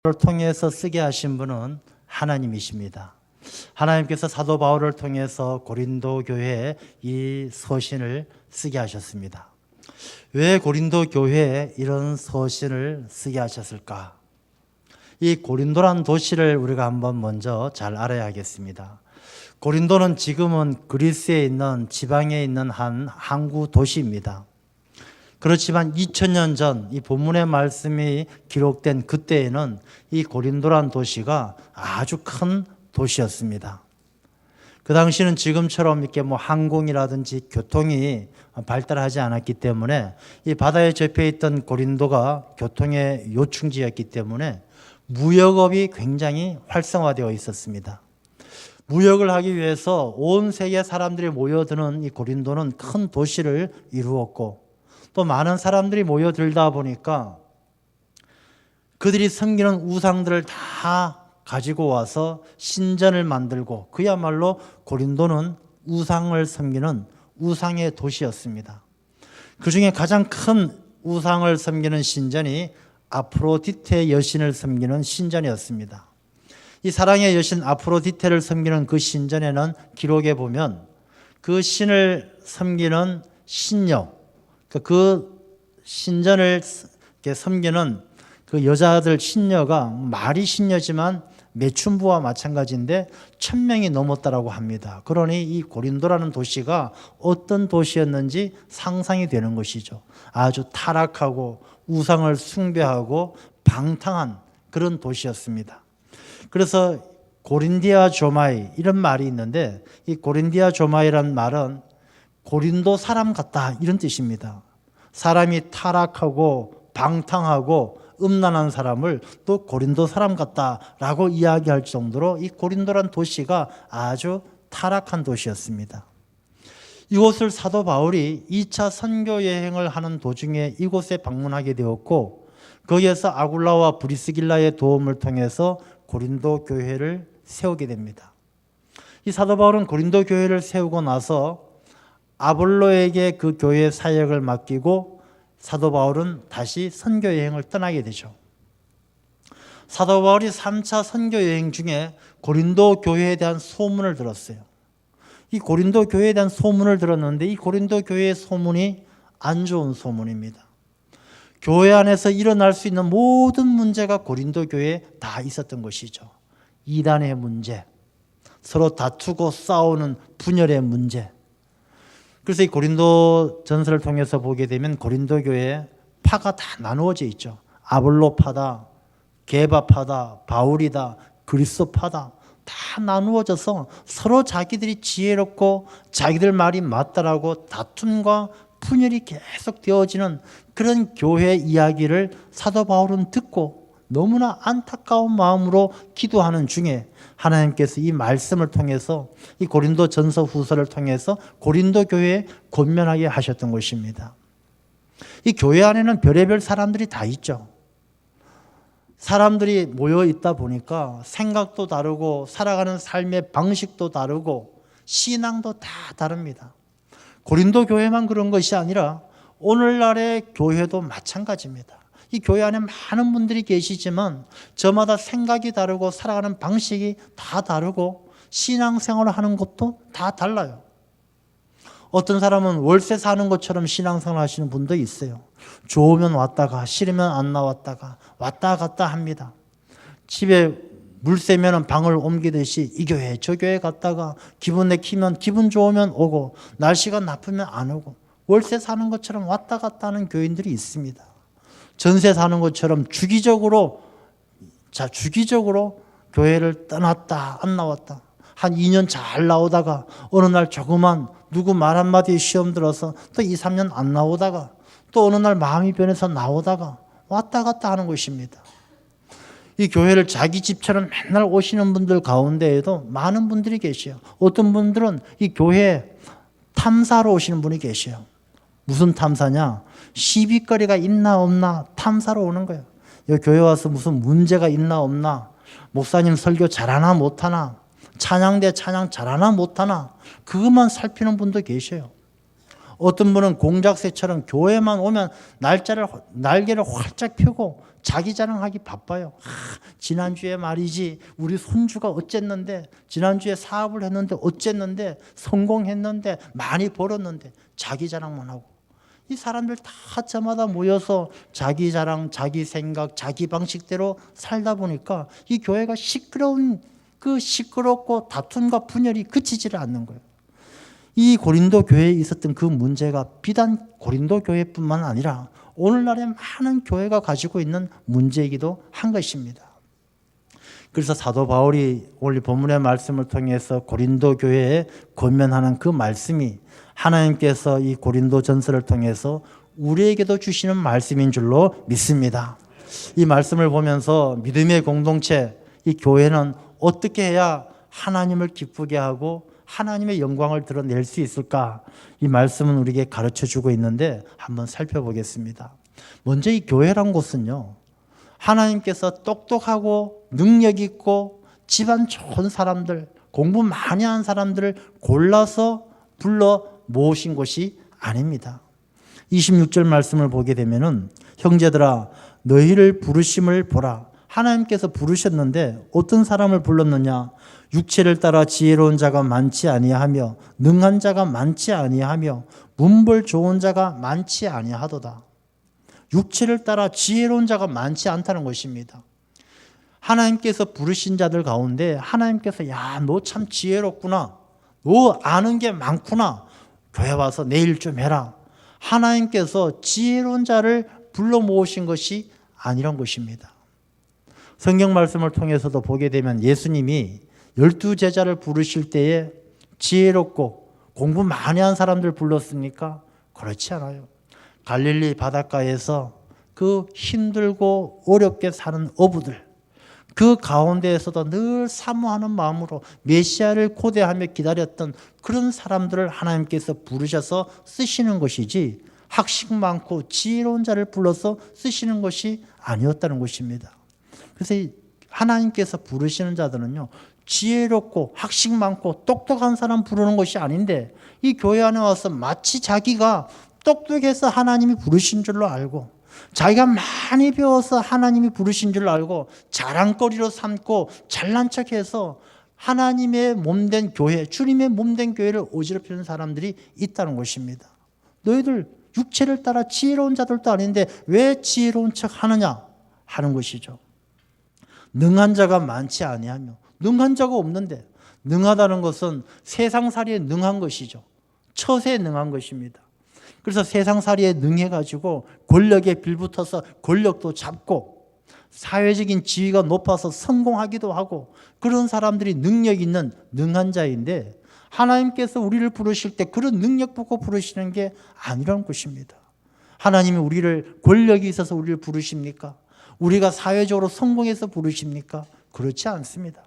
를 통해서 쓰게 하신 분은 하나님이십니다. 하나님께서 사도 바울을 통해서 고린도 교회에 이 서신을 쓰게 하셨습니다. 왜 고린도 교회에 이런 서신을 쓰게 하셨을까? 이 고린도란 도시를 우리가 한번 먼저 잘 알아야 하겠습니다. 고린도는 지금은 그리스에 있는 지방에 있는 한 항구 도시입니다. 그렇지만 2000년 전 이 본문의 말씀이 기록된 그때에는 이 고린도란 도시가 아주 큰 도시였습니다. 그 당시는 지금처럼 이렇게 항공이라든지 교통이 발달하지 않았기 때문에 이 바다에 접해 있던 고린도가 교통의 요충지였기 때문에 무역업이 굉장히 활성화되어 있었습니다. 무역을 하기 위해서 온 세계 사람들이 모여드는 이 고린도는 큰 도시를 이루었고 또 많은 사람들이 모여들다 보니까 그들이 섬기는 우상들을 다 가지고 와서 신전을 만들고 그야말로 고린도는 우상을 섬기는 우상의 도시였습니다. 그 중에 가장 큰 우상을 섬기는 신전이 아프로디테 여신을 섬기는 신전이었습니다. 이 사랑의 여신 아프로디테를 섬기는 그 신전에는 기록에 보면 그 신을 섬기는 신녀, 그 신전을 섬기는 그 여자들 신녀가 말이 신녀지만 매춘부와 마찬가지인데 1000명이 넘었다라고 합니다. 그러니 이 고린도라는 도시가 어떤 도시였는지 상상이 되는 것이죠. 아주 타락하고 우상을 숭배하고 방탕한 그런 도시였습니다. 그래서 고린디아 조마이 이런 말이 있는데 이 고린디아 조마이란 말은 고린도 사람 같다 이런 뜻입니다. 사람이 타락하고 방탕하고 음란한 사람을 또 고린도 사람 같다라고 이야기할 정도로 이 고린도란 도시가 아주 타락한 도시였습니다. 이곳을 사도 바울이 2차 선교 여행을 하는 도중에 이곳에 방문하게 되었고 거기에서 아굴라와 브리스길라의 도움을 통해서 고린도 교회를 세우게 됩니다. 이 사도 바울은 고린도 교회를 세우고 나서 아볼로에게 그 교회 사역을 맡기고 사도 바울은 다시 선교 여행을 떠나게 되죠. 사도 바울이 3차 선교 여행 중에 고린도 교회에 대한 소문을 들었어요. 이 고린도 교회에 대한 소문을 들었는데 이 고린도 교회의 소문이 안 좋은 소문입니다. 교회 안에서 일어날 수 있는 모든 문제가 고린도 교회에 다 있었던 것이죠. 이단의 문제, 서로 다투고 싸우는 분열의 문제. 그래서 이 고린도 전서를 통해서 보게 되면 고린도 교회에 파가 다 나누어져 있죠. 아볼로 파다, 게바 파다, 바울이다, 그리스도 파다 다 나누어져서 서로 자기들이 지혜롭고 자기들 말이 맞다라고 다툼과 분열이 계속 되어지는 그런 교회 이야기를 사도 바울은 듣고 너무나 안타까운 마음으로 기도하는 중에 하나님께서 이 말씀을 통해서 이 고린도 전서 후서를 통해서 고린도 교회에 권면하게 하셨던 것입니다. 이 교회 안에는 별의별 사람들이 다 있죠. 사람들이 모여 있다 보니까 생각도 다르고 살아가는 삶의 방식도 다르고 신앙도 다 다릅니다. 고린도 교회만 그런 것이 아니라 오늘날의 교회도 마찬가지입니다. 이 교회 안에 많은 분들이 계시지만 저마다 생각이 다르고 살아가는 방식이 다 다르고 신앙생활을 하는 것도 다 달라요. 어떤 사람은 월세 사는 것처럼 신앙생활 하시는 분도 있어요. 좋으면 왔다가 싫으면 안 나왔다가 왔다 갔다 합니다. 집에 물세면 방을 옮기듯이 이 교회 저 교회 갔다가 기분 내키면 기분 좋으면 오고 날씨가 나쁘면 안 오고 월세 사는 것처럼 왔다 갔다 하는 교인들이 있습니다. 전세 사는 것처럼 주기적으로 교회를 떠났다 안 나왔다 한 2년 잘 나오다가 어느 날 조그만 누구 말 한마디에 시험 들어서 또 2, 3년 안 나오다가 또 어느 날 마음이 변해서 나오다가 왔다 갔다 하는 것입니다. 이 교회를 자기 집처럼 맨날 오시는 분들 가운데에도 많은 분들이 계셔요. 어떤 분들은 이 교회에 탐사로 오시는 분이 계셔요. 무슨 탐사냐? 시비거리가 있나 없나 탐사로 오는 거예요. 여기 교회 와서 무슨 문제가 있나 없나, 목사님 설교 잘하나 못하나, 찬양대 찬양 잘하나 못하나 그것만 살피는 분도 계셔요. 어떤 분은 공작새처럼 교회만 오면 날개를 활짝 펴고 자기 자랑하기 바빠요. 지난주에 말이지 우리 손주가 어쨌는데, 지난주에 사업을 했는데 어쨌는데, 성공했는데, 많이 벌었는데, 자기 자랑만 하고. 이 사람들 다 저마다 모여서 자기 자랑, 자기 생각, 자기 방식대로 살다 보니까 이 교회가 시끄럽고 다툼과 분열이 그치지를 않는 거예요. 이 고린도 교회에 있었던 그 문제가 비단 고린도 교회뿐만 아니라 오늘날의 많은 교회가 가지고 있는 문제이기도 한 것입니다. 그래서 사도 바울이 오늘 본문의 말씀을 통해서 고린도 교회에 권면하는 그 말씀이 하나님께서 이 고린도 전서를 통해서 우리에게도 주시는 말씀인 줄로 믿습니다. 이 말씀을 보면서 믿음의 공동체, 이 교회는 어떻게 해야 하나님을 기쁘게 하고 하나님의 영광을 드러낼 수 있을까? 이 말씀은 우리에게 가르쳐주고 있는데 한번 살펴보겠습니다. 먼저 이 교회란 곳은요, 하나님께서 똑똑하고 능력 있고 집안 좋은 사람들, 공부 많이 한 사람들을 골라서 불러 모으신 곳이 아닙니다. 26절 말씀을 보게 되면은 형제들아 너희를 부르심을 보라. 하나님께서 부르셨는데 어떤 사람을 불렀느냐? 육체를 따라 지혜로운 자가 많지 아니하며 능한 자가 많지 아니하며 문벌 좋은 자가 많지 아니하도다. 육체를 따라 지혜로운 자가 많지 않다는 것입니다. 하나님께서 부르신 자들 가운데 하나님께서 야, 너 참 지혜롭구나. 너 아는 게 많구나. 교회 와서 내일 좀 해라. 하나님께서 지혜로운 자를 불러 모으신 것이 아니란 것입니다. 성경 말씀을 통해서도 보게 되면 예수님이 12제자를 부르실 때에 지혜롭고 공부 많이 한 사람들 불렀습니까? 그렇지 않아요. 갈릴리 바닷가에서 그 힘들고 어렵게 사는 어부들, 그 가운데에서도 늘 사모하는 마음으로 메시아를 고대하며 기다렸던 그런 사람들을 하나님께서 부르셔서 쓰시는 것이지 학식 많고 지혜로운 자를 불러서 쓰시는 것이 아니었다는 것입니다. 그래서 하나님께서 부르시는 자들은요, 지혜롭고 학식 많고 똑똑한 사람 부르는 것이 아닌데 이 교회 안에 와서 마치 자기가 똑똑해서 하나님이 부르신 줄로 알고 자기가 많이 배워서 하나님이 부르신 줄 알고 자랑거리로 삼고 잘난 척해서 하나님의 몸된 교회, 주님의 몸된 교회를 어지럽히는 사람들이 있다는 것입니다. 너희들 육체를 따라 지혜로운 자들도 아닌데 왜 지혜로운 척 하느냐 하는 것이죠. 능한 자가 많지 아니하며, 능한 자가 없는데, 능하다는 것은 세상살이에 능한 것이죠. 처세에 능한 것입니다. 그래서 세상살이에 능해가지고 권력에 빌붙어서 권력도 잡고 사회적인 지위가 높아서 성공하기도 하고 그런 사람들이 능력 있는 능한 자인데 하나님께서 우리를 부르실 때 그런 능력 보고 부르시는 게 아니라는 것입니다. 하나님이 우리를 권력이 있어서 우리를 부르십니까? 우리가 사회적으로 성공해서 부르십니까? 그렇지 않습니다.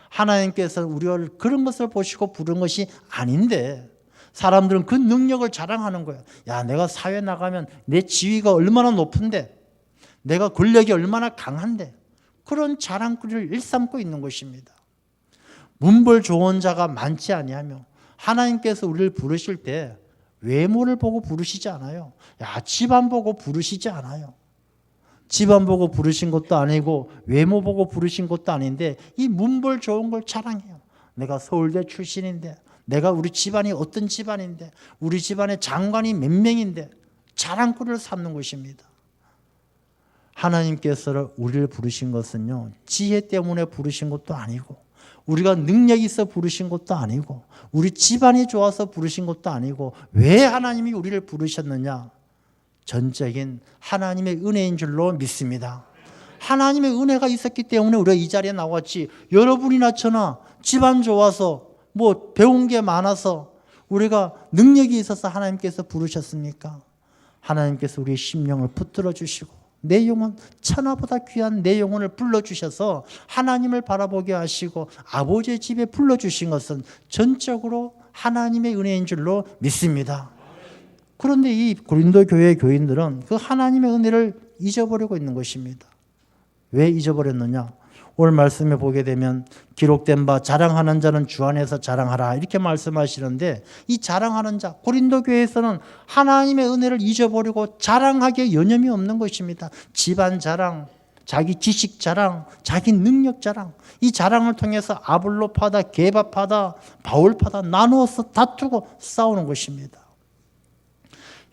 하나님께서 우리를 그런 것을 보시고 부른 것이 아닌데 사람들은 그 능력을 자랑하는 거예요. 야, 내가 사회 나가면 내 지위가 얼마나 높은데, 내가 권력이 얼마나 강한데, 그런 자랑거리를 일삼고 있는 것입니다. 문벌 좋은 자가 많지 아니하며 하나님께서 우리를 부르실 때 외모를 보고 부르시지 않아요. 야, 집안 보고 부르시지 않아요. 집안 보고 부르신 것도 아니고 외모 보고 부르신 것도 아닌데 이 문벌 좋은 걸 자랑해요. 내가 서울대 출신인데, 내가 우리 집안이 어떤 집안인데, 우리 집안의 장관이 몇 명인데 자랑거리를 삼는 것입니다. 하나님께서 우리를 부르신 것은요, 지혜 때문에 부르신 것도 아니고 우리가 능력이 있어 부르신 것도 아니고 우리 집안이 좋아서 부르신 것도 아니고 왜 하나님이 우리를 부르셨느냐? 전적인 하나님의 은혜인 줄로 믿습니다. 하나님의 은혜가 있었기 때문에 우리가 이 자리에 나왔지, 여러분이나 저나 집안 좋아서 뭐 배운 게 많아서 우리가 능력이 있어서 하나님께서 부르셨습니까? 하나님께서 우리의 심령을 붙들어 주시고 내 영혼, 천하보다 귀한 내 영혼을 불러주셔서 하나님을 바라보게 하시고 아버지의 집에 불러주신 것은 전적으로 하나님의 은혜인 줄로 믿습니다. 그런데 이 고린도 교회의 교인들은 그 하나님의 은혜를 잊어버리고 있는 것입니다. 왜 잊어버렸느냐? 오늘 말씀에 보게 되면 기록된 바 자랑하는 자는 주 안에서 자랑하라 이렇게 말씀하시는데, 이 자랑하는 자, 고린도 교회에서는 하나님의 은혜를 잊어버리고 자랑하기에 여념이 없는 것입니다. 집안 자랑, 자기 지식 자랑, 자기 능력 자랑, 이 자랑을 통해서 아볼로파다, 게바파다, 바울파다 나누어서 다투고 싸우는 것입니다.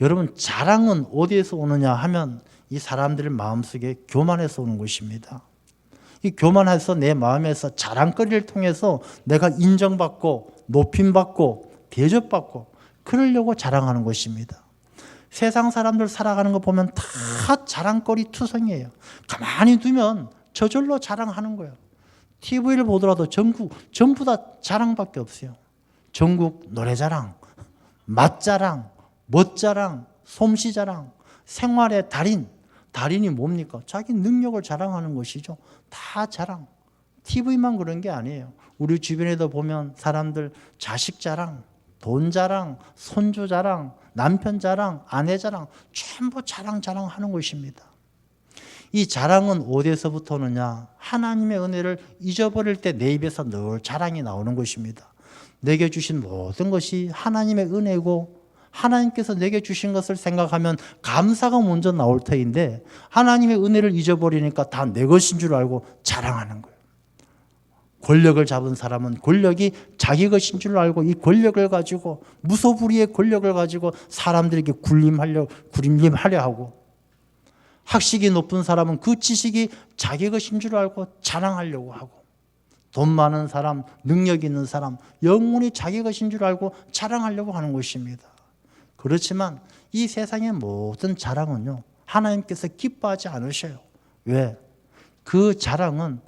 여러분, 자랑은 어디에서 오느냐 하면 이 사람들의 마음속에 교만에서 오는 것입니다. 이 교만해서 내 마음에서 자랑거리를 통해서 내가 인정받고 높임받고 대접받고 그러려고 자랑하는 것입니다. 세상 사람들 살아가는 거 보면 다 자랑거리 투성이에요. 가만히 두면 저절로 자랑하는 거예요. TV를 보더라도 전부 다 자랑밖에 없어요. 전국 노래자랑, 맛자랑, 멋자랑, 솜씨자랑, 생활의 달인. 달인이 뭡니까? 자기 능력을 자랑하는 것이죠. 다 자랑. TV만 그런 게 아니에요. 우리 주변에도 보면 사람들 자식 자랑, 돈 자랑, 손주 자랑, 남편 자랑, 아내 자랑, 전부 자랑하는 것입니다. 이 자랑은 어디에서부터 오느냐? 하나님의 은혜를 잊어버릴 때 내 입에서 늘 자랑이 나오는 것입니다. 내게 주신 모든 것이 하나님의 은혜고 하나님께서 내게 주신 것을 생각하면 감사가 먼저 나올 터인데, 하나님의 은혜를 잊어버리니까 다 내 것인 줄 알고 자랑하는 거예요. 권력을 잡은 사람은 권력이 자기 것인 줄 알고 이 권력을 가지고, 무소불위의 권력을 가지고 사람들에게 군림하려 하고, 학식이 높은 사람은 그 지식이 자기 것인 줄 알고 자랑하려고 하고, 돈 많은 사람, 능력 있는 사람, 영혼이 자기 것인 줄 알고 자랑하려고 하는 것입니다. 그렇지만 이 세상의 모든 자랑은요, 하나님께서 기뻐하지 않으셔요. 왜? 그 자랑은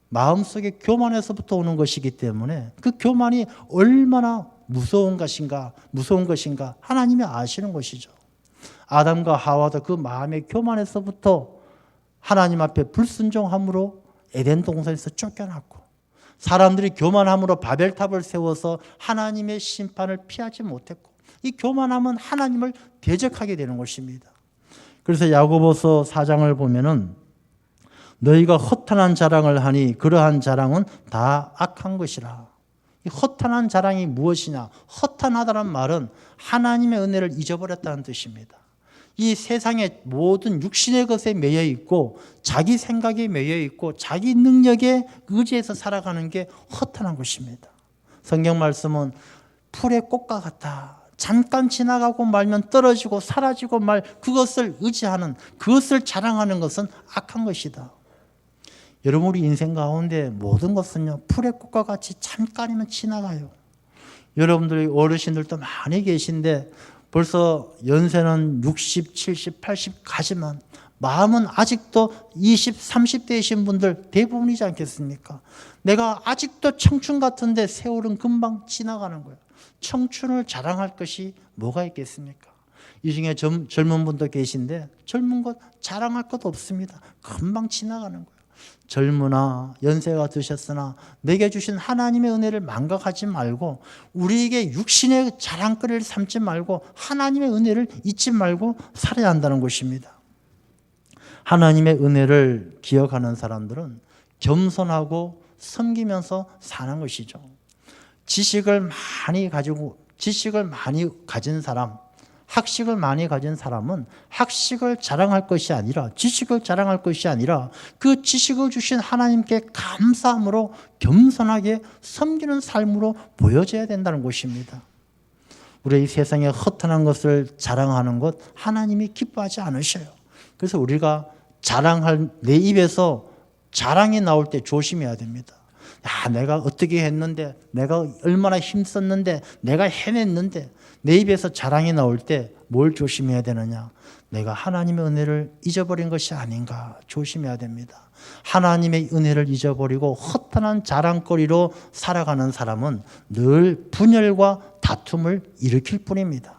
마음속에 교만에서부터 오는 것이기 때문에 그 교만이 얼마나 무서운 것인가 하나님이 아시는 것이죠. 아담과 하와도 그 마음의 교만에서부터 하나님 앞에 불순종함으로 에덴 동산에서 쫓겨났고, 사람들이 교만함으로 바벨탑을 세워서 하나님의 심판을 피하지 못했고, 이 교만함은 하나님을 대적하게 되는 것입니다. 그래서 야고보서 4장을 보면은 너희가 허탄한 자랑을 하니 그러한 자랑은 다 악한 것이라. 이 허탄한 자랑이 무엇이냐? 허탄하다는 말은 하나님의 은혜를 잊어버렸다는 뜻입니다. 이 세상의 모든 육신의 것에 매여 있고 자기 생각에 매여 있고 자기 능력에 의지해서 살아가는 게 허탄한 것입니다. 성경 말씀은 풀의 꽃과 같다. 잠깐 지나가고 말면 떨어지고 사라지고 말, 그것을 의지하는, 그것을 자랑하는 것은 악한 것이다. 여러분, 우리 인생 가운데 모든 것은요, 풀의 꽃과 같이 잠깐이면 지나가요. 여러분들이 어르신들도 많이 계신데 벌써 연세는 60, 70, 80 가지만 마음은 아직도 20, 30대이신 분들 대부분이지 않겠습니까? 내가 아직도 청춘 같은데 세월은 금방 지나가는 거예요. 청춘을 자랑할 것이 뭐가 있겠습니까? 이 중에 젊은 분도 계신데 젊은 것 자랑할 것 없습니다. 금방 지나가는 거예요. 젊으나 연세가 드셨으나 내게 주신 하나님의 은혜를 망각하지 말고, 우리에게 육신의 자랑거리를 삼지 말고 하나님의 은혜를 잊지 말고 살아야 한다는 것입니다. 하나님의 은혜를 기억하는 사람들은 겸손하고 섬기면서 사는 것이죠. 지식을 많이 가진 사람, 학식을 많이 가진 사람은 학식을 자랑할 것이 아니라, 지식을 자랑할 것이 아니라 그 지식을 주신 하나님께 감사함으로 겸손하게 섬기는 삶으로 보여져야 된다는 것입니다. 우리 이 세상에 허탄한 것을 자랑하는 것 하나님이 기뻐하지 않으셔요. 그래서 우리가 자랑할, 내 입에서 자랑이 나올 때 조심해야 됩니다. 야, 내가 어떻게 했는데, 내가 얼마나 힘썼는데, 내가 해냈는데, 내 입에서 자랑이 나올 때 뭘 조심해야 되느냐? 내가 하나님의 은혜를 잊어버린 것이 아닌가 조심해야 됩니다. 하나님의 은혜를 잊어버리고 허탄한 자랑거리로 살아가는 사람은 늘 분열과 다툼을 일으킬 뿐입니다.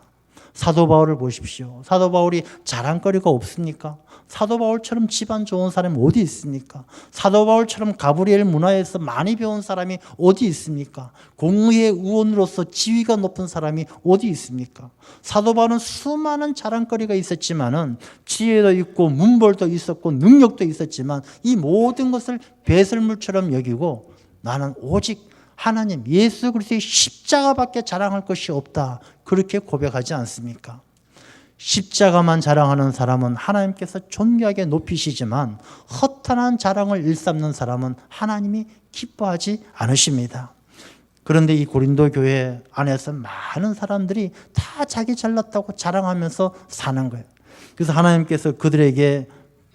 사도 바울을 보십시오. 사도 바울이 자랑거리가 없습니까? 사도 바울처럼 집안 좋은 사람이 어디 있습니까? 사도 바울처럼 가브리엘 문화에서 많이 배운 사람이 어디 있습니까? 공의의 의원으로서 지위가 높은 사람이 어디 있습니까? 사도 바울은 수많은 자랑거리가 있었지만은 지혜도 있고 문벌도 있었고 능력도 있었지만 이 모든 것을 배설물처럼 여기고 나는 오직 하나님 예수 그리스도의 십자가밖에 자랑할 것이 없다. 그렇게 고백하지 않습니까? 십자가만 자랑하는 사람은 하나님께서 존귀하게 높이시지만 허탄한 자랑을 일삼는 사람은 하나님이 기뻐하지 않으십니다. 그런데 이 고린도 교회 안에서 많은 사람들이 다 자기 잘났다고 자랑하면서 사는 거예요. 그래서 하나님께서 그들에게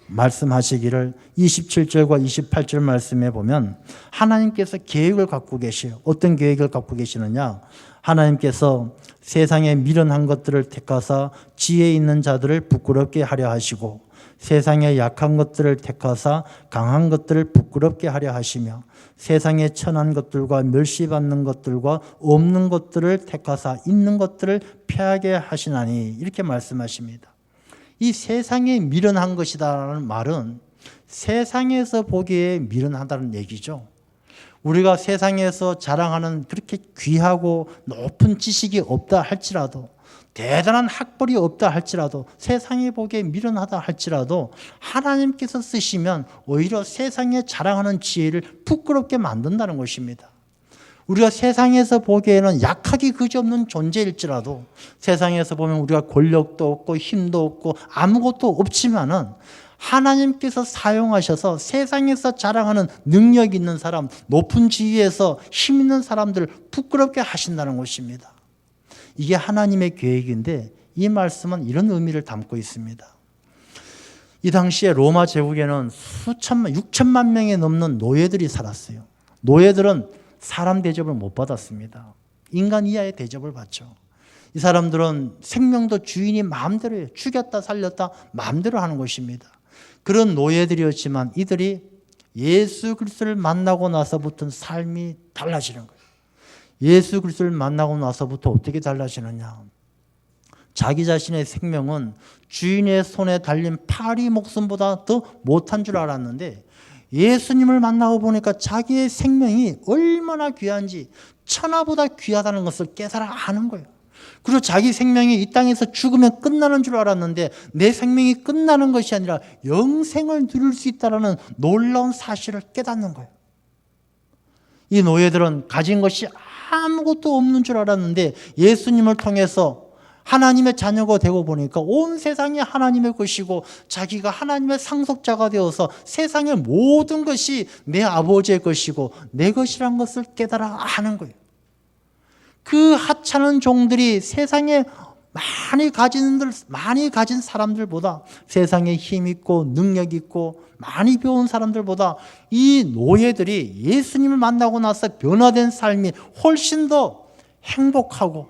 말씀하시기를 27절과 28절 말씀에 보면 하나님께서 계획을 갖고 계셔요. 어떤 계획을 갖고 계시느냐? 하나님께서 세상에 미련한 것들을 택하사 지혜 있는 자들을 부끄럽게 하려 하시고 세상에 약한 것들을 택하사 강한 것들을 부끄럽게 하려 하시며 세상에 천한 것들과 멸시받는 것들과 없는 것들을 택하사 있는 것들을 패하게 하시나니 이렇게 말씀하십니다. 이 세상에 미련한 것이다라는 말은 세상에서 보기에 미련하다는 얘기죠. 우리가 세상에서 자랑하는 그렇게 귀하고 높은 지식이 없다 할지라도 대단한 학벌이 없다 할지라도 세상에 보기에 미련하다 할지라도 하나님께서 쓰시면 오히려 세상에 자랑하는 지혜를 부끄럽게 만든다는 것입니다. 우리가 세상에서 보기에는 약하기 그지없는 존재일지라도 세상에서 보면 우리가 권력도 없고 힘도 없고 아무것도 없지만은 하나님께서 사용하셔서 세상에서 자랑하는 능력 있는 사람, 높은 지위에서 힘 있는 사람들을 부끄럽게 하신다는 것입니다. 이게 하나님의 계획인데 이 말씀은 이런 의미를 담고 있습니다. 이 당시에 로마 제국에는 수천만, 6천만 명이 넘는 노예들이 살았어요. 노예들은 사람 대접을 못 받았습니다. 인간 이하의 대접을 받죠. 이 사람들은 생명도 주인이 마음대로 해요. 죽였다 살렸다 마음대로 하는 것입니다. 그런 노예들이었지만 이들이 예수 그리스도를 만나고 나서부터는 삶이 달라지는 거예요. 예수 그리스도를 만나고 나서부터 어떻게 달라지느냐? 자기 자신의 생명은 주인의 손에 달린 파리 목숨보다 더 못한 줄 알았는데 예수님을 만나고 보니까 자기의 생명이 얼마나 귀한지 천하보다 귀하다는 것을 깨달아 아는 거예요. 그리고 자기 생명이 이 땅에서 죽으면 끝나는 줄 알았는데 내 생명이 끝나는 것이 아니라 영생을 누릴 수 있다는 놀라운 사실을 깨닫는 거예요. 이 노예들은 가진 것이 아무것도 없는 줄 알았는데 예수님을 통해서 하나님의 자녀가 되고 보니까 온 세상이 하나님의 것이고 자기가 하나님의 상속자가 되어서 세상의 모든 것이 내 아버지의 것이고 내 것이란 것을 깨달아 아는 거예요. 그 하찮은 종들이 세상에 많이 가진 사람들보다 세상에 힘 있고 능력 있고 많이 배운 사람들보다 이 노예들이 예수님을 만나고 나서 변화된 삶이 훨씬 더 행복하고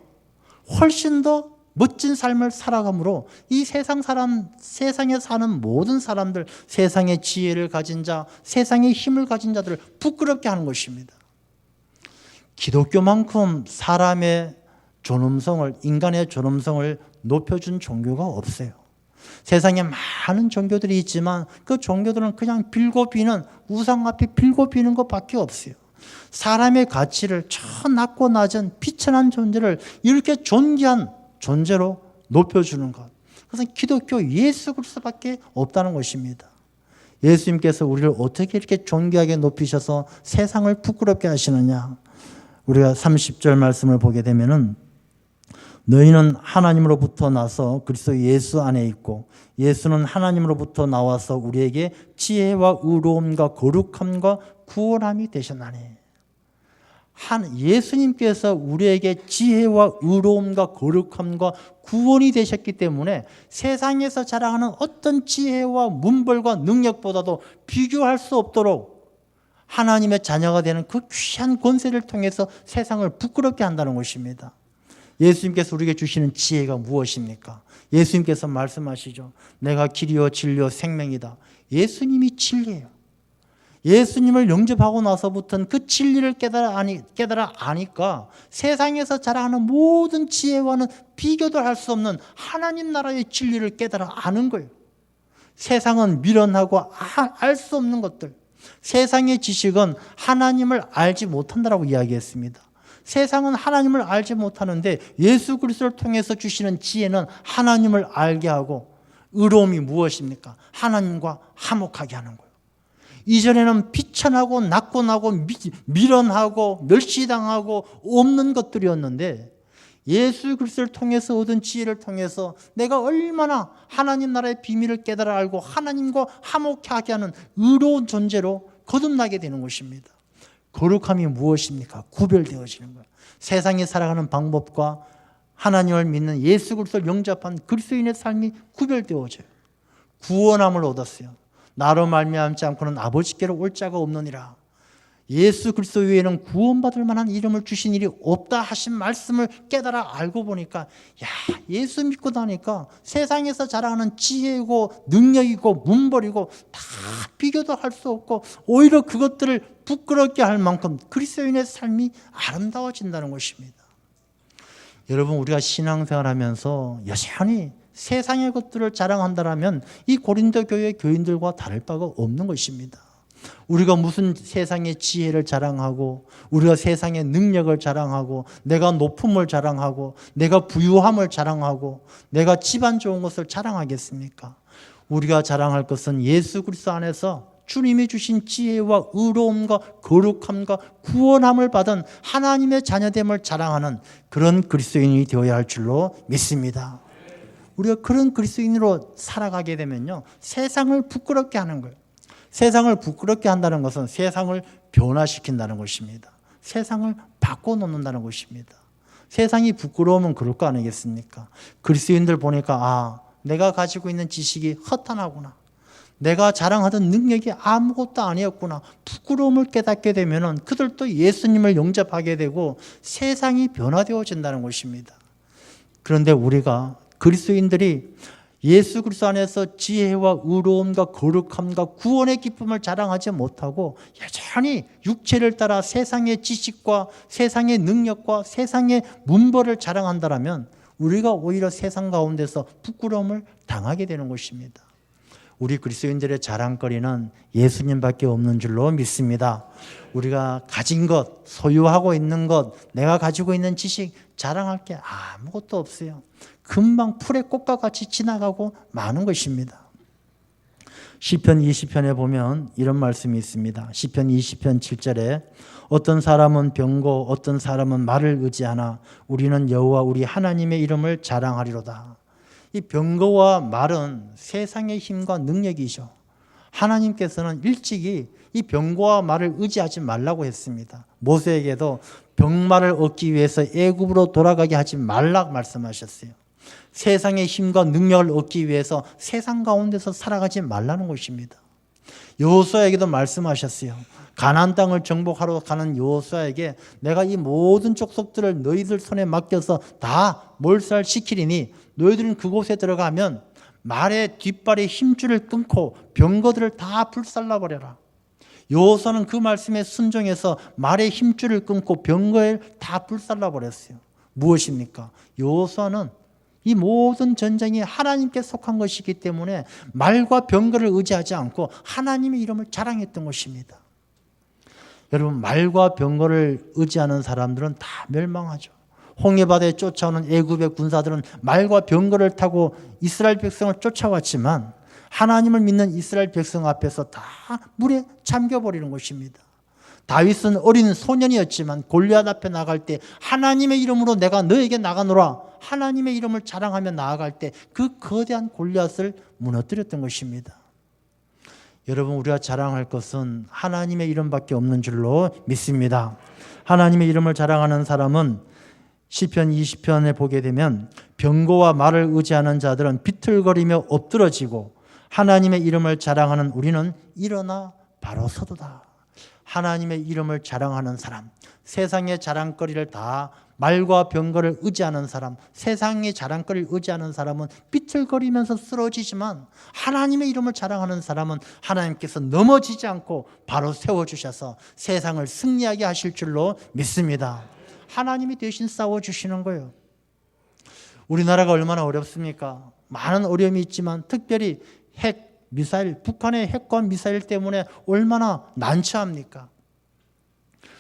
훨씬 더 멋진 삶을 살아가므로 이 세상에 사는 모든 사람들, 세상의 지혜를 가진 자, 세상의 힘을 가진 자들을 부끄럽게 하는 것입니다. 기독교만큼 사람의 존엄성을, 인간의 존엄성을 높여준 종교가 없어요. 세상에 많은 종교들이 있지만 그 종교들은 그냥 빌고 비는 우상 앞에 빌고 비는 것밖에 없어요. 사람의 가치를 저 낮고 낮은 비천한 존재를 이렇게 존귀한 존재로 높여주는 것. 그것은 기독교 예수 그리스도밖에 없다는 것입니다. 예수님께서 우리를 어떻게 이렇게 존귀하게 높이셔서 세상을 부끄럽게 하시느냐. 우리가 30절 말씀을 보게 되면은 너희는 하나님으로부터 나서 그리스도 예수 안에 있고 예수는 하나님으로부터 나와서 우리에게 지혜와 의로움과 거룩함과 구원함이 되셨나니. 예수님께서 우리에게 지혜와 의로움과 거룩함과 구원이 되셨기 때문에 세상에서 자랑하는 어떤 지혜와 문벌과 능력보다도 비교할 수 없도록 하나님의 자녀가 되는 그 귀한 권세를 통해서 세상을 부끄럽게 한다는 것입니다. 예수님께서 우리에게 주시는 지혜가 무엇입니까? 예수님께서 말씀하시죠. 내가 길이요 진리요 생명이다. 예수님이 진리예요. 예수님을 영접하고 나서부터는 그 진리를 깨달아 아니까 세상에서 자랑하는 모든 지혜와는 비교도 할 수 없는 하나님 나라의 진리를 깨달아 아는 거예요. 세상은 미련하고 알 수 없는 것들, 세상의 지식은 하나님을 알지 못한다라고 이야기했습니다. 세상은 하나님을 알지 못하는데 예수 그리스도를 통해서 주시는 지혜는 하나님을 알게 하고, 의로움이 무엇입니까? 하나님과 화목하게 하는 거예요. 이전에는 비천하고 낙곤하고 미련하고 멸시당하고 없는 것들이었는데 예수 그리스도를 통해서 얻은 지혜를 통해서 내가 얼마나 하나님 나라의 비밀을 깨달아 알고 하나님과 화목하게 하는 의로운 존재로 거듭나게 되는 것입니다. 거룩함이 무엇입니까? 구별되어지는 거예요. 세상에 살아가는 방법과 하나님을 믿는 예수 그리스도를 영접한 그리스도인의 삶이 구별되어져요. 구원함을 얻었어요. 나로 말미암지 않고는 아버지께로 올 자가 없느니라. 예수 그리스도 외에는 구원받을 만한 이름을 주신 일이 없다 하신 말씀을 깨달아 알고 보니까, 예수 믿고 나니까 세상에서 자랑하는 지혜고 능력이고 문벌이고 다 비교도 할 수 없고 오히려 그것들을 부끄럽게 할 만큼 그리스도인의 삶이 아름다워진다는 것입니다. 여러분, 우리가 신앙생활하면서 여전히 세상의 것들을 자랑한다면 이 고린도 교회 교인들과 다를 바가 없는 것입니다. 우리가 무슨 세상의 지혜를 자랑하고, 우리가 세상의 능력을 자랑하고, 내가 높음을 자랑하고, 내가 부유함을 자랑하고, 내가 집안 좋은 것을 자랑하겠습니까? 우리가 자랑할 것은 예수 그리스도 안에서 주님이 주신 지혜와 의로움과 거룩함과 구원함을 받은 하나님의 자녀됨을 자랑하는 그런 그리스도인이 되어야 할 줄로 믿습니다. 우리가 그런 그리스도인으로 살아가게 되면요, 세상을 부끄럽게 하는 거예요. 세상을 부끄럽게 한다는 것은 세상을 변화시킨다는 것입니다. 세상을 바꿔놓는다는 것입니다. 세상이 부끄러우면 그럴 거 아니겠습니까? 그리스도인들 보니까 내가 가지고 있는 지식이 허탄하구나, 내가 자랑하던 능력이 아무것도 아니었구나, 부끄러움을 깨닫게 되면 그들도 예수님을 영접하게 되고 세상이 변화되어진다는 것입니다. 그런데 우리가 그리스도인들이 예수 그리스도 안에서 지혜와 의로움과 거룩함과 구원의 기쁨을 자랑하지 못하고 여전히 육체를 따라 세상의 지식과 세상의 능력과 세상의 문벌을 자랑한다면 우리가 오히려 세상 가운데서 부끄러움을 당하게 되는 것입니다. 우리 그리스도인들의 자랑거리는 예수님밖에 없는 줄로 믿습니다. 우리가 가진 것, 소유하고 있는 것, 내가 가지고 있는 지식 자랑할 게 아무것도 없어요. 금방 풀의 꽃과 같이 지나가고 마는 것입니다. 시편 20편에 보면 이런 말씀이 있습니다. 시편 20편 7절에 어떤 사람은 병고 어떤 사람은 말을 의지하나 우리는 여호와 우리 하나님의 이름을 자랑하리로다. 이 병거와 말은 세상의 힘과 능력이죠. 하나님께서는 일찍이 이 병거와 말을 의지하지 말라고 했습니다. 모세에게도 병말을 얻기 위해서 애굽으로 돌아가게 하지 말라고 말씀하셨어요. 세상의 힘과 능력을 얻기 위해서 세상 가운데서 살아가지 말라는 것입니다. 여호수아에게도 말씀하셨어요. 가나안 땅을 정복하러 가는 여호수아에게 내가 이 모든 족속들을 너희들 손에 맡겨서 다 몰살시키리니 너희들은 그곳에 들어가면 말의 뒷발의 힘줄을 끊고 병거들을 다 불살라버려라. 여호수아는 그 말씀에 순종해서 말의 힘줄을 끊고 병거를 다 불살라버렸어요. 무엇입니까? 여호수아는 이 모든 전쟁이 하나님께 속한 것이기 때문에 말과 병거를 의지하지 않고 하나님의 이름을 자랑했던 것입니다. 여러분, 말과 병거를 의지하는 사람들은 다 멸망하죠. 홍해바다에 쫓아오는 애굽의 군사들은 말과 병거를 타고 이스라엘 백성을 쫓아왔지만 하나님을 믿는 이스라엘 백성 앞에서 다 물에 잠겨버리는 것입니다. 다윗은 어린 소년이었지만 골리앗 앞에 나갈 때 하나님의 이름으로 내가 너에게 나가노라, 하나님의 이름을 자랑하며 나아갈 때 그 거대한 골리앗을 무너뜨렸던 것입니다. 여러분, 우리가 자랑할 것은 하나님의 이름밖에 없는 줄로 믿습니다. 하나님의 이름을 자랑하는 사람은 시편 20편에 보게 되면 병거와 말을 의지하는 자들은 비틀거리며 엎드러지고 하나님의 이름을 자랑하는 우리는 일어나 바로 서도다. 하나님의 이름을 자랑하는 사람, 세상의 자랑거리를 다 말과 병거를 의지하는 사람, 세상의 자랑거리를 의지하는 사람은 비틀거리면서 쓰러지지만 하나님의 이름을 자랑하는 사람은 하나님께서 넘어지지 않고 바로 세워주셔서 세상을 승리하게 하실 줄로 믿습니다. 하나님이 대신 싸워주시는 거예요. 우리나라가 얼마나 어렵습니까? 많은 어려움이 있지만 특별히 핵, 미사일, 북한의 핵과 미사일 때문에 얼마나 난처합니까?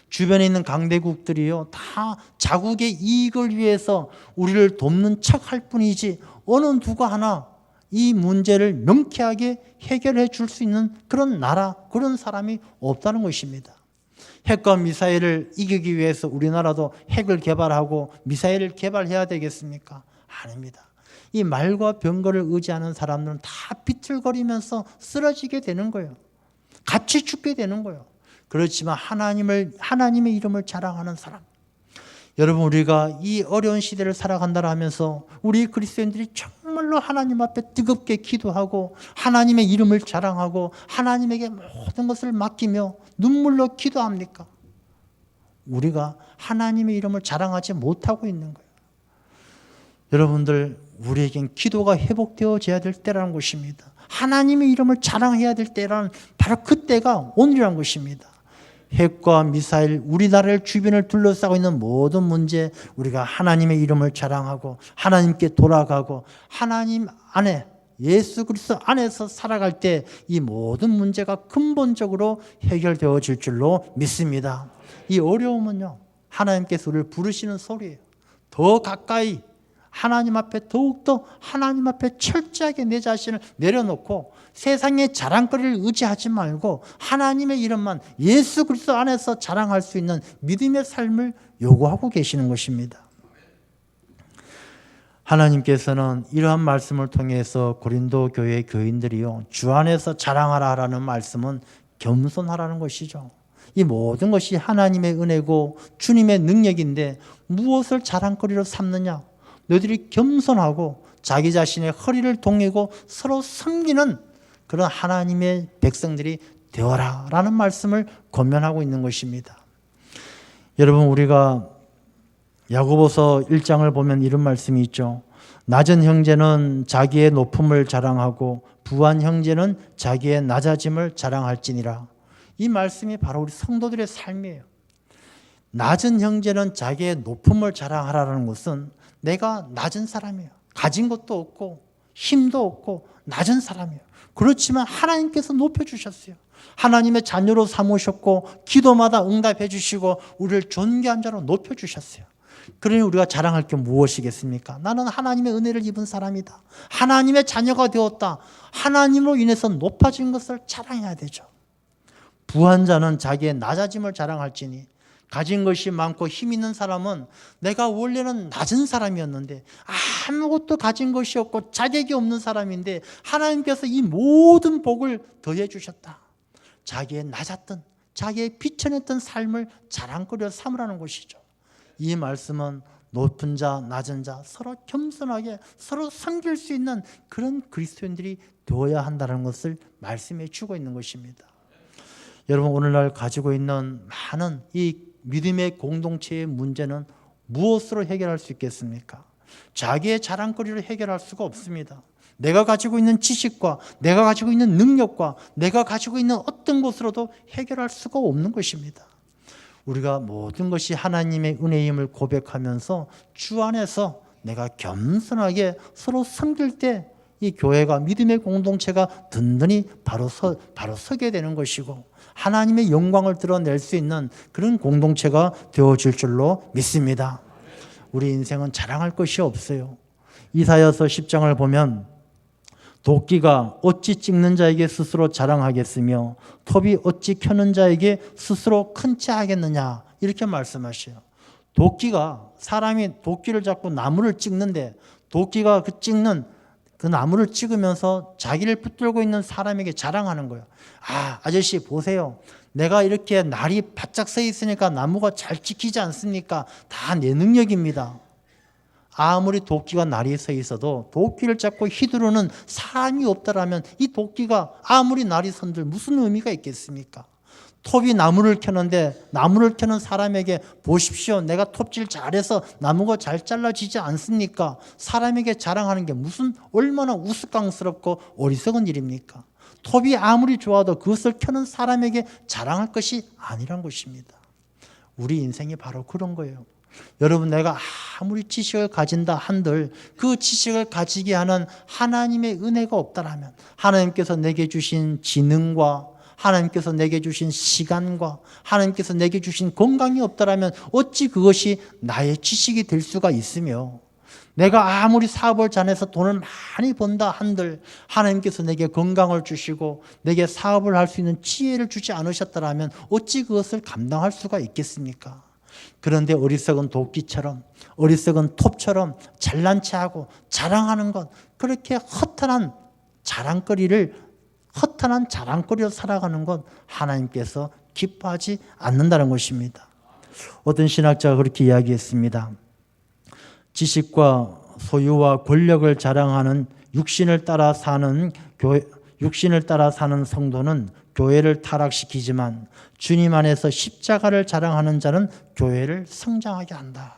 주변에 있는 강대국들이요, 다 자국의 이익을 위해서 우리를 돕는 척할 뿐이지 어느 누가 하나 이 문제를 명쾌하게 해결해 줄 수 있는 그런 나라, 그런 사람이 없다는 것입니다. 핵과 미사일을 이기기 위해서 우리나라도 핵을 개발하고 미사일을 개발해야 되겠습니까? 아닙니다. 이 말과 병거를 의지하는 사람들은 다 비틀거리면서 쓰러지게 되는 거예요. 같이 죽게 되는 거예요. 그렇지만 하나님의 이름을 자랑하는 사람, 여러분, 우리가 이 어려운 시대를 살아간다 하면서 우리 그리스도인들이 정말로 하나님 앞에 뜨겁게 기도하고 하나님의 이름을 자랑하고 하나님에게 모든 것을 맡기며 눈물로 기도합니까? 우리가 하나님의 이름을 자랑하지 못하고 있는 거예요. 여러분들, 우리에겐 기도가 회복되어져야 될 때라는 것입니다. 하나님의 이름을 자랑해야 될 때라는 바로 그때가 오늘이라는 것입니다. 핵과 미사일, 우리나라를 주변을 둘러싸고 있는 모든 문제, 우리가 하나님의 이름을 자랑하고 하나님께 돌아가고 하나님 안에, 예수 그리스도 안에서 살아갈 때 이 모든 문제가 근본적으로 해결되어질 줄로 믿습니다. 이 어려움은요, 하나님께서 우리를 부르시는 소리예요. 더 가까이 하나님 앞에, 더욱더 하나님 앞에 철저하게 내 자신을 내려놓고 세상의 자랑거리를 의지하지 말고 하나님의 이름만, 예수 그리스도 안에서 자랑할 수 있는 믿음의 삶을 요구하고 계시는 것입니다. 하나님께서는 이러한 말씀을 통해서 고린도 교회 교인들이요, 주 안에서 자랑하라라는 말씀은 겸손하라는 것이죠. 이 모든 것이 하나님의 은혜고 주님의 능력인데 무엇을 자랑거리로 삼느냐? 너희들이 겸손하고 자기 자신의 허리를 동이고 서로 섬기는 그런 하나님의 백성들이 되어라 라는 말씀을 권면하고 있는 것입니다. 여러분, 우리가 야고보서 1장을 보면 이런 말씀이 있죠. 낮은 형제는 자기의 높음을 자랑하고 부한 형제는 자기의 낮아짐을 자랑할지니라. 이 말씀이 바로 우리 성도들의 삶이에요. 낮은 형제는 자기의 높음을 자랑하라는 것은 내가 낮은 사람이에요. 가진 것도 없고 힘도 없고 낮은 사람이에요. 그렇지만 하나님께서 높여주셨어요. 하나님의 자녀로 삼으셨고 기도마다 응답해 주시고 우리를 존귀한 자로 높여주셨어요. 그러니 우리가 자랑할 게 무엇이겠습니까? 나는 하나님의 은혜를 입은 사람이다. 하나님의 자녀가 되었다. 하나님으로 인해서 높아진 것을 자랑해야 되죠. 부한 자는 자기의 낮아짐을 자랑할지니, 가진 것이 많고 힘 있는 사람은 내가 원래는 낮은 사람이었는데 아무것도 가진 것이 없고 자격이 없는 사람인데 하나님께서 이 모든 복을 더해 주셨다. 자기의 낮았던, 자기의 비천했던 삶을 자랑거리로 삼으라는 것이죠. 이 말씀은 높은 자, 낮은 자 서로 겸손하게 서로 섬길 수 있는 그런 그리스도인들이 되어야 한다는 것을 말씀해 주고 있는 것입니다. 여러분, 오늘날 가지고 있는 많은 이 믿음의 공동체의 문제는 무엇으로 해결할 수 있겠습니까? 자기의 자랑거리로 해결할 수가 없습니다. 내가 가지고 있는 지식과 내가 가지고 있는 능력과 내가 가지고 있는 어떤 것으로도 해결할 수가 없는 것입니다. 우리가 모든 것이 하나님의 은혜임을 고백하면서 주 안에서 내가 겸손하게 서로 섬길 때 이 교회가, 믿음의 공동체가 든든히 바로 서게 되는 것이고 하나님의 영광을 드러낼 수 있는 그런 공동체가 되어질 줄로 믿습니다. 우리 인생은 자랑할 것이 없어요. 이사야서 10장을 보면 도끼가 어찌 찍는 자에게 스스로 자랑하겠으며 톱이 어찌 켜는 자에게 스스로 큰 체 하겠느냐, 이렇게 말씀하셔요. 도끼가, 사람이 도끼를 잡고 나무를 찍는데 도끼가 찍는 그 나무를 찍으면서 자기를 붙들고 있는 사람에게 자랑하는 거예요. 아, 아저씨 보세요. 내가 이렇게 날이 바짝 서 있으니까 나무가 잘 찍히지 않습니까? 다 내 능력입니다. 아무리 도끼가 날이 서 있어도 도끼를 잡고 휘두르는 사람이 없다라면 이 도끼가 아무리 날이 선들 무슨 의미가 있겠습니까? 톱이 나무를 켜는데 나무를 켜는 사람에게 보십시오. 내가 톱질 잘해서 나무가 잘 잘라지지 않습니까? 사람에게 자랑하는 게 무슨 얼마나 우스꽝스럽고 어리석은 일입니까? 톱이 아무리 좋아도 그것을 켜는 사람에게 자랑할 것이 아니란 것입니다. 우리 인생이 바로 그런 거예요. 여러분, 내가 아무리 지식을 가진다 한들 그 지식을 가지게 하는 하나님의 은혜가 없다라면, 하나님께서 내게 주신 지능과 하나님께서 내게 주신 시간과 하나님께서 내게 주신 건강이 없다라면 어찌 그것이 나의 지식이 될 수가 있으며, 내가 아무리 사업을 잘해서 돈을 많이 번다 한들 하나님께서 내게 건강을 주시고 내게 사업을 할 수 있는 지혜를 주지 않으셨다라면 어찌 그것을 감당할 수가 있겠습니까? 그런데 어리석은 도끼처럼, 어리석은 톱처럼 잘난 체하고 자랑하는 것, 그렇게 허탄한 자랑거리로 살아가는 것 하나님께서 기뻐하지 않는다는 것입니다. 어떤 신학자가 그렇게 이야기했습니다. 지식과 소유와 권력을 자랑하는 육신을 따라 사는 성도는 교회를 타락시키지만 주님 안에서 십자가를 자랑하는 자는 교회를 성장하게 한다.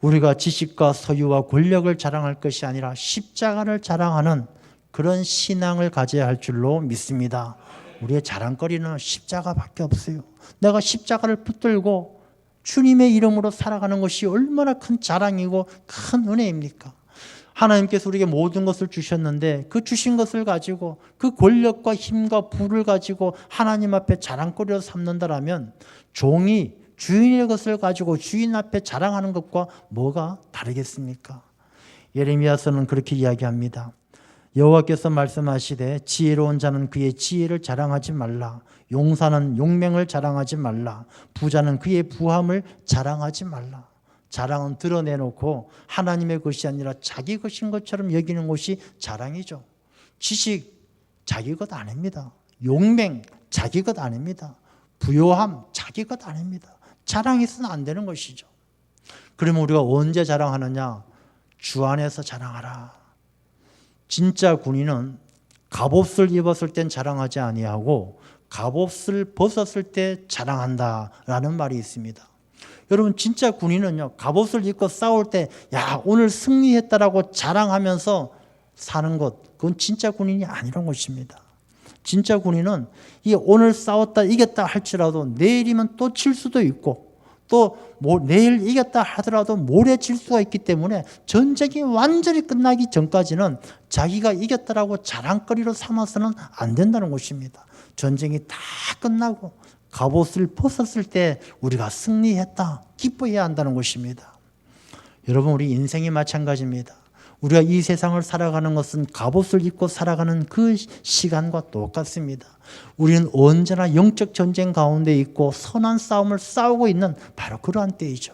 우리가 지식과 소유와 권력을 자랑할 것이 아니라 십자가를 자랑하는 그런 신앙을 가져야 할 줄로 믿습니다. 우리의 자랑거리는 십자가밖에 없어요. 내가 십자가를 붙들고 주님의 이름으로 살아가는 것이 얼마나 큰 자랑이고 큰 은혜입니까? 하나님께서 우리에게 모든 것을 주셨는데 그 주신 것을 가지고 그 권력과 힘과 부를 가지고 하나님 앞에 자랑거리로 삼는다라면 종이 주인의 것을 가지고 주인 앞에 자랑하는 것과 뭐가 다르겠습니까? 예레미야서는 그렇게 이야기합니다. 여호와께서 말씀하시되 지혜로운 자는 그의 지혜를 자랑하지 말라. 용사는 용맹을 자랑하지 말라. 부자는 그의 부함을 자랑하지 말라. 자랑은 드러내놓고 하나님의 것이 아니라 자기 것인 것처럼 여기는 것이 자랑이죠. 지식 자기 것 아닙니다. 용맹 자기 것 아닙니다. 부요함 자기 것 아닙니다. 자랑해서는 안 되는 것이죠. 그러면 우리가 언제 자랑하느냐? 주 안에서 자랑하라. 진짜 군인은 갑옷을 입었을 땐 자랑하지 아니하고 갑옷을 벗었을 때 자랑한다라는 말이 있습니다. 여러분, 진짜 군인은요, 갑옷을 입고 싸울 때 야, 오늘 승리했다라고 자랑하면서 사는 것, 그건 진짜 군인이 아니란 것입니다. 진짜 군인은 오늘 싸웠다 이겼다 할지라도 내일이면 또 칠 수도 있고 또 내일 이겼다 하더라도 모레 질 수가 있기 때문에 전쟁이 완전히 끝나기 전까지는 자기가 이겼다라고 자랑거리로 삼아서는 안 된다는 것입니다. 전쟁이 다 끝나고 갑옷을 벗었을 때 우리가 승리했다 기뻐해야 한다는 것입니다. 여러분, 우리 인생이 마찬가지입니다. 우리가 이 세상을 살아가는 것은 갑옷을 입고 살아가는 그 시간과 똑같습니다. 우리는 언제나 영적 전쟁 가운데 있고 선한 싸움을 싸우고 있는 바로 그러한 때이죠.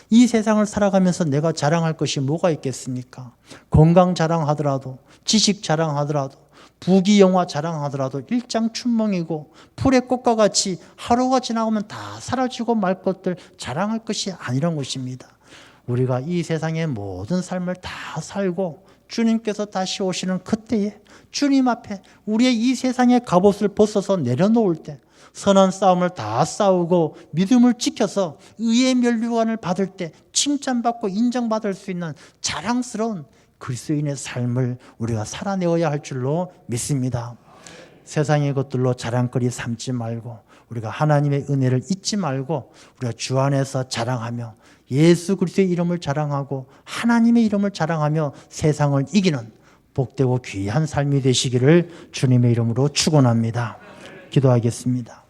이 세상을 살아가면서 내가 자랑할 것이 뭐가 있겠습니까? 건강 자랑하더라도, 지식 자랑하더라도, 부귀영화 자랑하더라도 일장춘몽이고 풀의 꽃과 같이 하루가 지나가면 다 사라지고 말 것들 자랑할 것이 아니란 것입니다. 우리가 이 세상의 모든 삶을 다 살고 주님께서 다시 오시는 그때에 주님 앞에 우리의 이 세상의 갑옷을 벗어서 내려놓을 때 선한 싸움을 다 싸우고 믿음을 지켜서 의의 면류관을 받을 때 칭찬받고 인정받을 수 있는 자랑스러운 그리스도인의 삶을 우리가 살아내어야 할 줄로 믿습니다. 세상의 것들로 자랑거리 삼지 말고 우리가 하나님의 은혜를 잊지 말고 우리가 주 안에서 자랑하며 예수 그리스도의 이름을 자랑하고 하나님의 이름을 자랑하며 세상을 이기는 복되고 귀한 삶이 되시기를 주님의 이름으로 축원합니다. 기도하겠습니다.